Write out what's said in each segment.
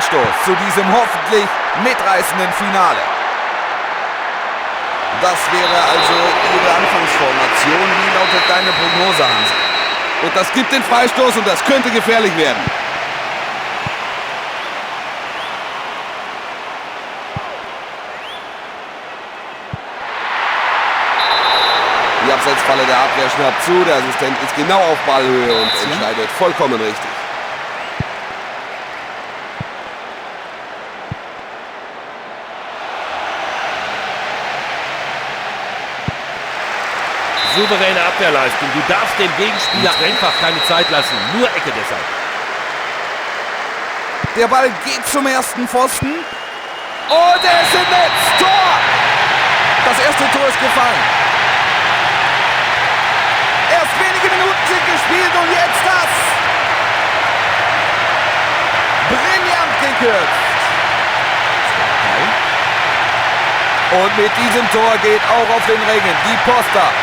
Anstoß zu diesem hoffentlich mitreißenden Finale. Das wäre also Ihre Anfangsformation. Wie lautet deine Prognose, Hansi? Und das gibt den Freistoß und das könnte gefährlich werden. Die Abseitsfalle der Abwehr schnappt zu. Der Assistent ist genau auf Ballhöhe und entscheidet vollkommen richtig. Souveräne Abwehrleistung. Du darfst dem Gegenspieler einfach keine Zeit lassen. Nur Ecke deshalb. Der Ball geht zum ersten Pfosten. Und er ist im Netz. Tor! Das erste Tor ist gefallen. Erst wenige Minuten sind gespielt und jetzt das. Brillant gekürzt. Und mit diesem Tor geht auch auf den Ringen die Post ab.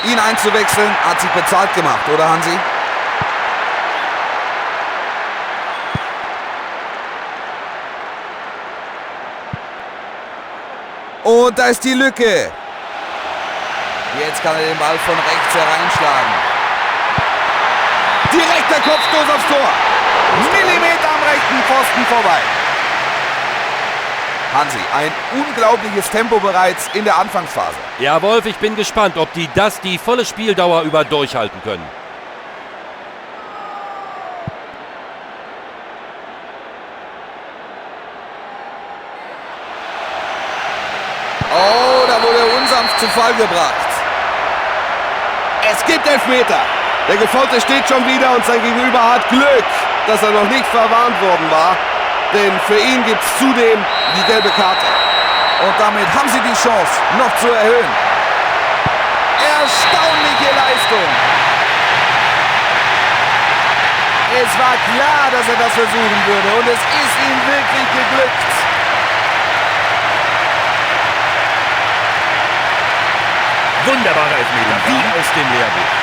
Ihn einzuwechseln, hat sich bezahlt gemacht, oder Hansi? Und da ist die Lücke. Jetzt kann er den Ball von rechts hereinschlagen. Direkter Kopfstoß aufs Tor. Millimeter am rechten Pfosten vorbei. Hansi, ein unglaubliches Tempo bereits in der Anfangsphase. Ja, Wolf, ich bin gespannt, ob die volle Spieldauer über durchhalten können. Oh, da wurde unsanft zu Fall gebracht. Es gibt Elfmeter. Der Gefaulte steht schon wieder und sein Gegenüber hat Glück, dass er noch nicht verwarnt worden war. Denn für ihn gibt es zudem die gelbe Karte. Und damit haben sie die Chance, noch zu erhöhen. Erstaunliche Leistung. Es war klar, dass er das versuchen würde. Und es ist ihm wirklich geglückt. Wunderbarer Elfmeter, wie aus dem Lehrbuch.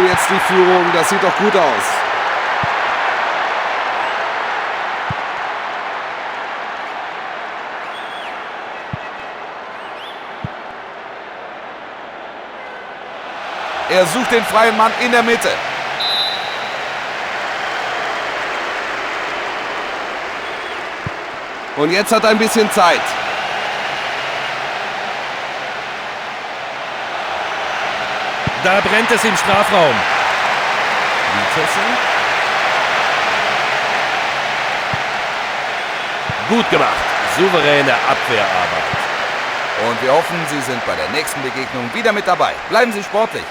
Jetzt die Führung, das sieht doch gut aus. Er sucht den freien Mann in der Mitte. Und jetzt hat er ein bisschen Zeit. Da brennt es im Strafraum. Gut gemacht. Souveräne Abwehrarbeit. Und wir hoffen, Sie sind bei der nächsten Begegnung wieder mit dabei. Bleiben Sie sportlich.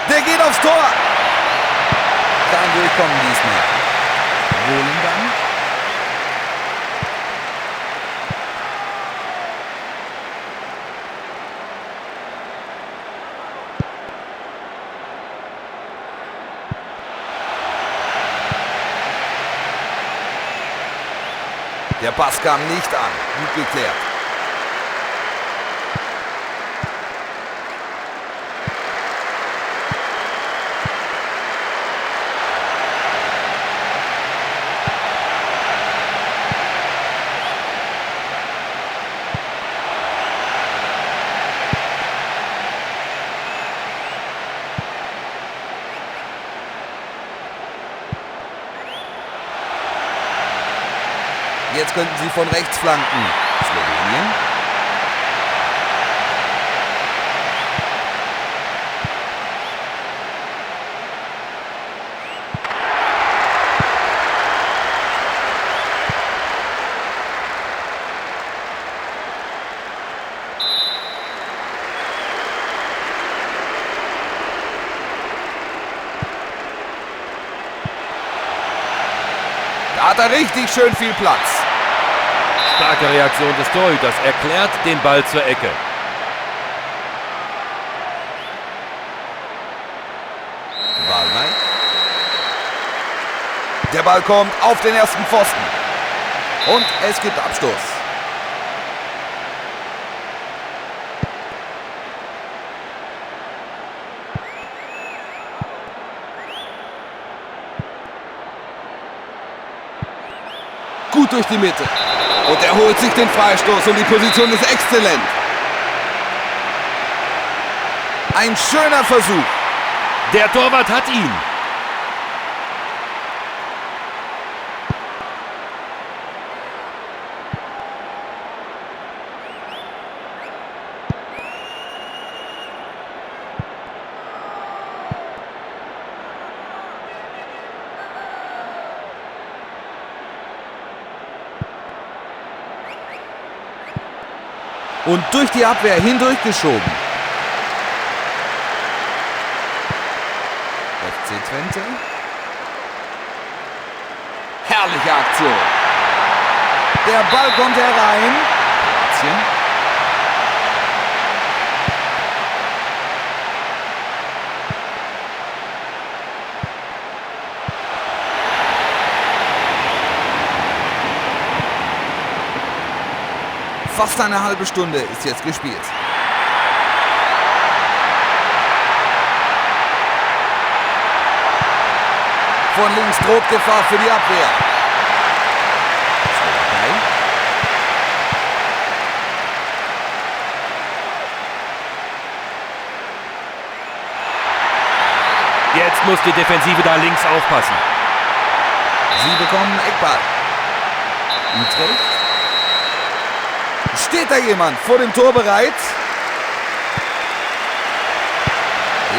Der geht aufs Tor. Kann durchkommen diesmal. Wohlengang. Der Pass kam nicht an. Gut geklärt. Jetzt könnten sie von rechts flanken. Slowenien. Da hat er richtig schön viel Platz. Starke Reaktion des Torhüters erklärt den Ball zur Ecke. Der Ball kommt auf den ersten Pfosten. Und es gibt Abstoß. Gut durch die Mitte. Und er holt sich den Freistoß und die Position ist exzellent. Ein schöner Versuch. Der Torwart hat ihn. Und durch die Abwehr hindurchgeschoben. FC Twente. Herrliche Aktion. Der Ball kommt herein. Fast eine halbe Stunde ist jetzt gespielt. Von links droht Gefahr für die Abwehr. Jetzt muss die Defensive da links aufpassen. Sie bekommen Eckball. Utrecht. Steht da jemand vor dem Tor bereit?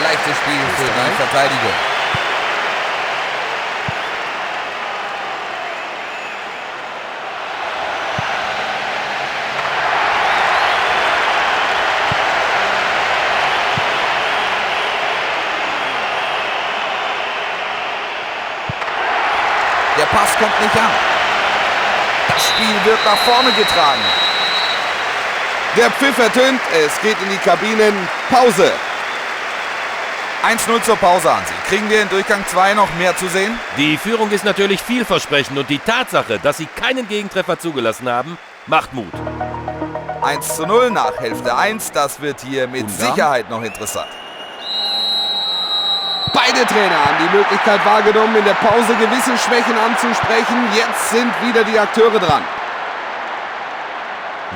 Leichtes Spiel für die Verteidigung. Der Pass kommt nicht an. Das Spiel wird nach vorne getragen. Der Pfiff ertönt, es geht in die Kabinen. Pause. 1:0 zur Pause an Sie. Kriegen wir in Durchgang 2 noch mehr zu sehen? Die Führung ist natürlich vielversprechend und die Tatsache, dass sie keinen Gegentreffer zugelassen haben, macht Mut. 1:0 nach Hälfte 1. Das wird hier mit Sicherheit noch interessant. Beide Trainer haben die Möglichkeit wahrgenommen, in der Pause gewisse Schwächen anzusprechen. Jetzt sind wieder die Akteure dran.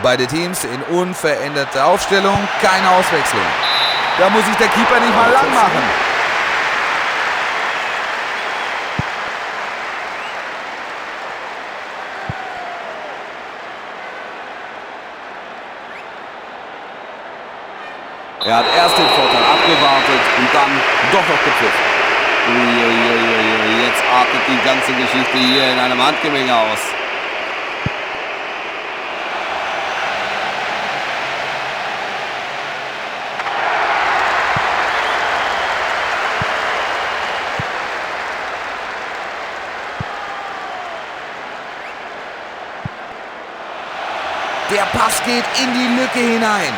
Beide Teams in unveränderter Aufstellung, keine Auswechslung. Da muss sich der Keeper nicht mal lang machen. Er hat erst den Vorteil abgewartet und dann doch noch gepfiffen. Uiuiui, jetzt artet die ganze Geschichte hier in einem Handgemenge aus. Der Pass geht in die Lücke hinein.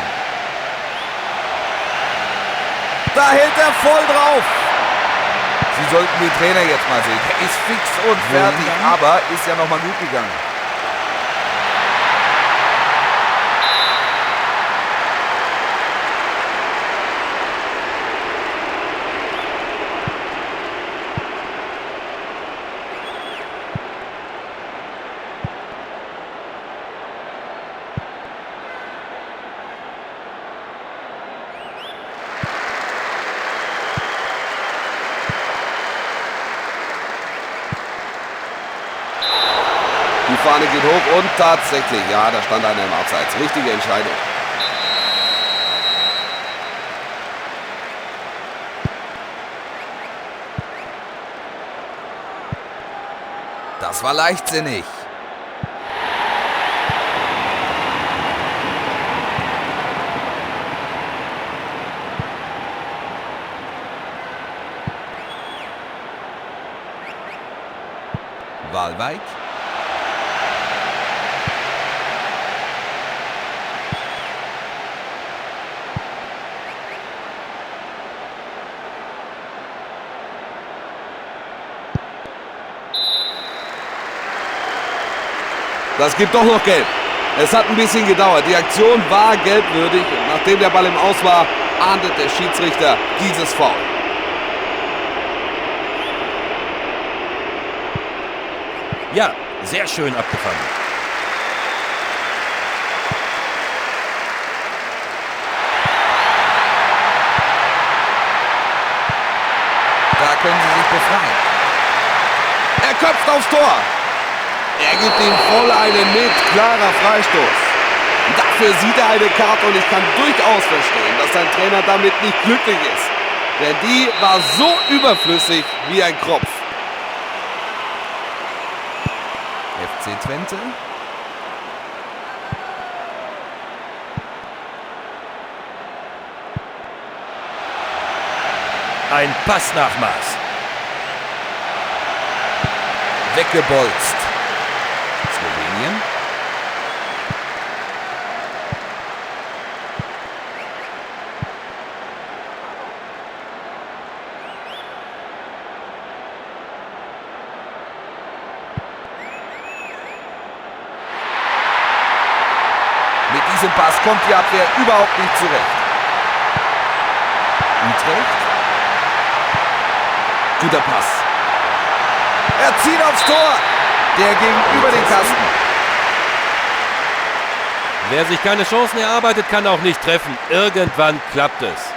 Da hält er voll drauf. Sie sollten den Trainer jetzt mal sehen. Er ist fix und fertig, aber ist ja noch mal gut gegangen. Die Fahne geht hoch und tatsächlich, ja, da stand einer im Abseits. Richtige Entscheidung. Das war leichtsinnig. Waalwijk. Das gibt doch noch Gelb. Es hat ein bisschen gedauert. Die Aktion war gelbwürdig und nachdem der Ball im Aus war, ahndet der Schiedsrichter dieses Foul. Ja, sehr schön abgefangen. Da können sie sich befreien. Er köpft aufs Tor. Er gibt ihm voll einen mit, klarer Freistoß. Dafür sieht er eine Karte und ich kann durchaus verstehen, dass sein Trainer damit nicht glücklich ist. Denn die war so überflüssig wie ein Kropf. FC Twente. Ein Passnachmaß. Weggebolzt. Slowenien. Mit diesem Pass kommt die Abwehr überhaupt nicht zurecht. Utrecht. Guter Pass. Er zieht aufs Tor. Der ging über den Kasten. Wer sich keine Chancen erarbeitet, kann auch nicht treffen. Irgendwann klappt es.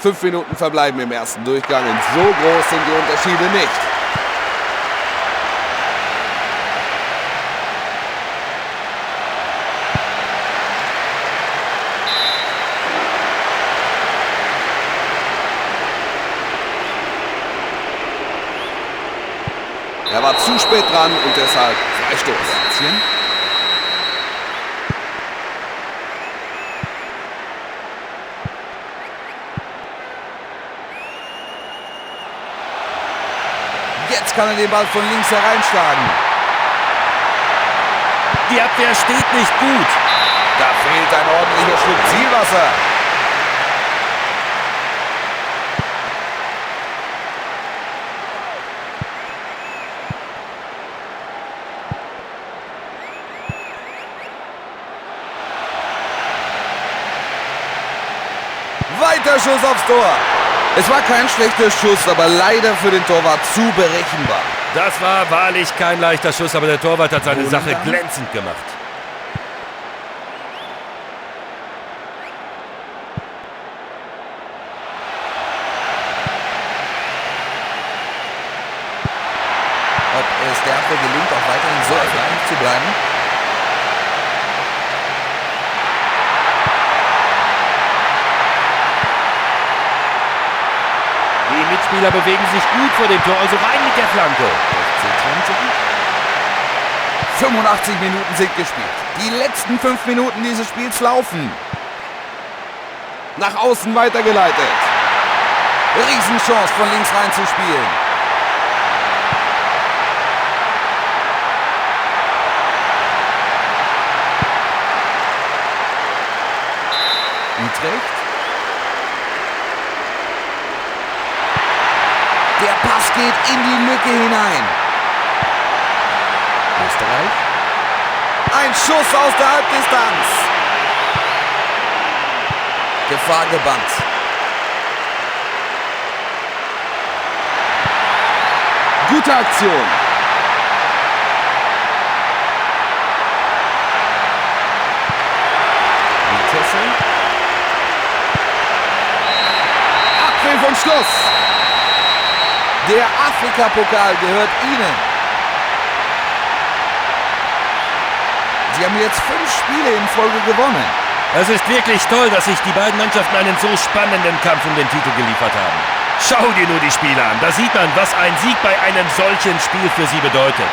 5 Minuten verbleiben im ersten Durchgang und so groß sind die Unterschiede nicht. Er war zu spät dran und deshalb Freistoß. Jetzt kann er den Ball von links hereinschlagen. Die Abwehr steht nicht gut. Da fehlt ein ordentlicher Schluck Zielwasser. Weiter Schuss aufs Tor. Es war kein schlechter Schuss, aber leider für den Torwart zu berechenbar. Das war wahrlich kein leichter Schuss, aber der Torwart hat seine Sache glänzend gemacht. Ob es der Abwehr gelingt, auch weiterhin so erfolgreich zu bleiben? Die Mitspieler bewegen sich gut vor dem Tor, also rein mit der Flanke. 85 Minuten sind gespielt. Die letzten 5 Minuten dieses Spiels laufen. Nach außen weitergeleitet. Riesenchance von links rein zu spielen. Utrecht. Der Pass geht in die Lücke hinein. Österreich. Ein Schuss aus der Halbdistanz. Gefahr gebannt. Gute Aktion. Vitesse. Abpfiff und Schluss. Der Afrika-Pokal gehört Ihnen. Sie haben jetzt 5 Spiele in Folge gewonnen. Es ist wirklich toll, dass sich die beiden Mannschaften einen so spannenden Kampf um den Titel geliefert haben. Schau dir nur die Spiele an. Da sieht man, was ein Sieg bei einem solchen Spiel für sie bedeutet.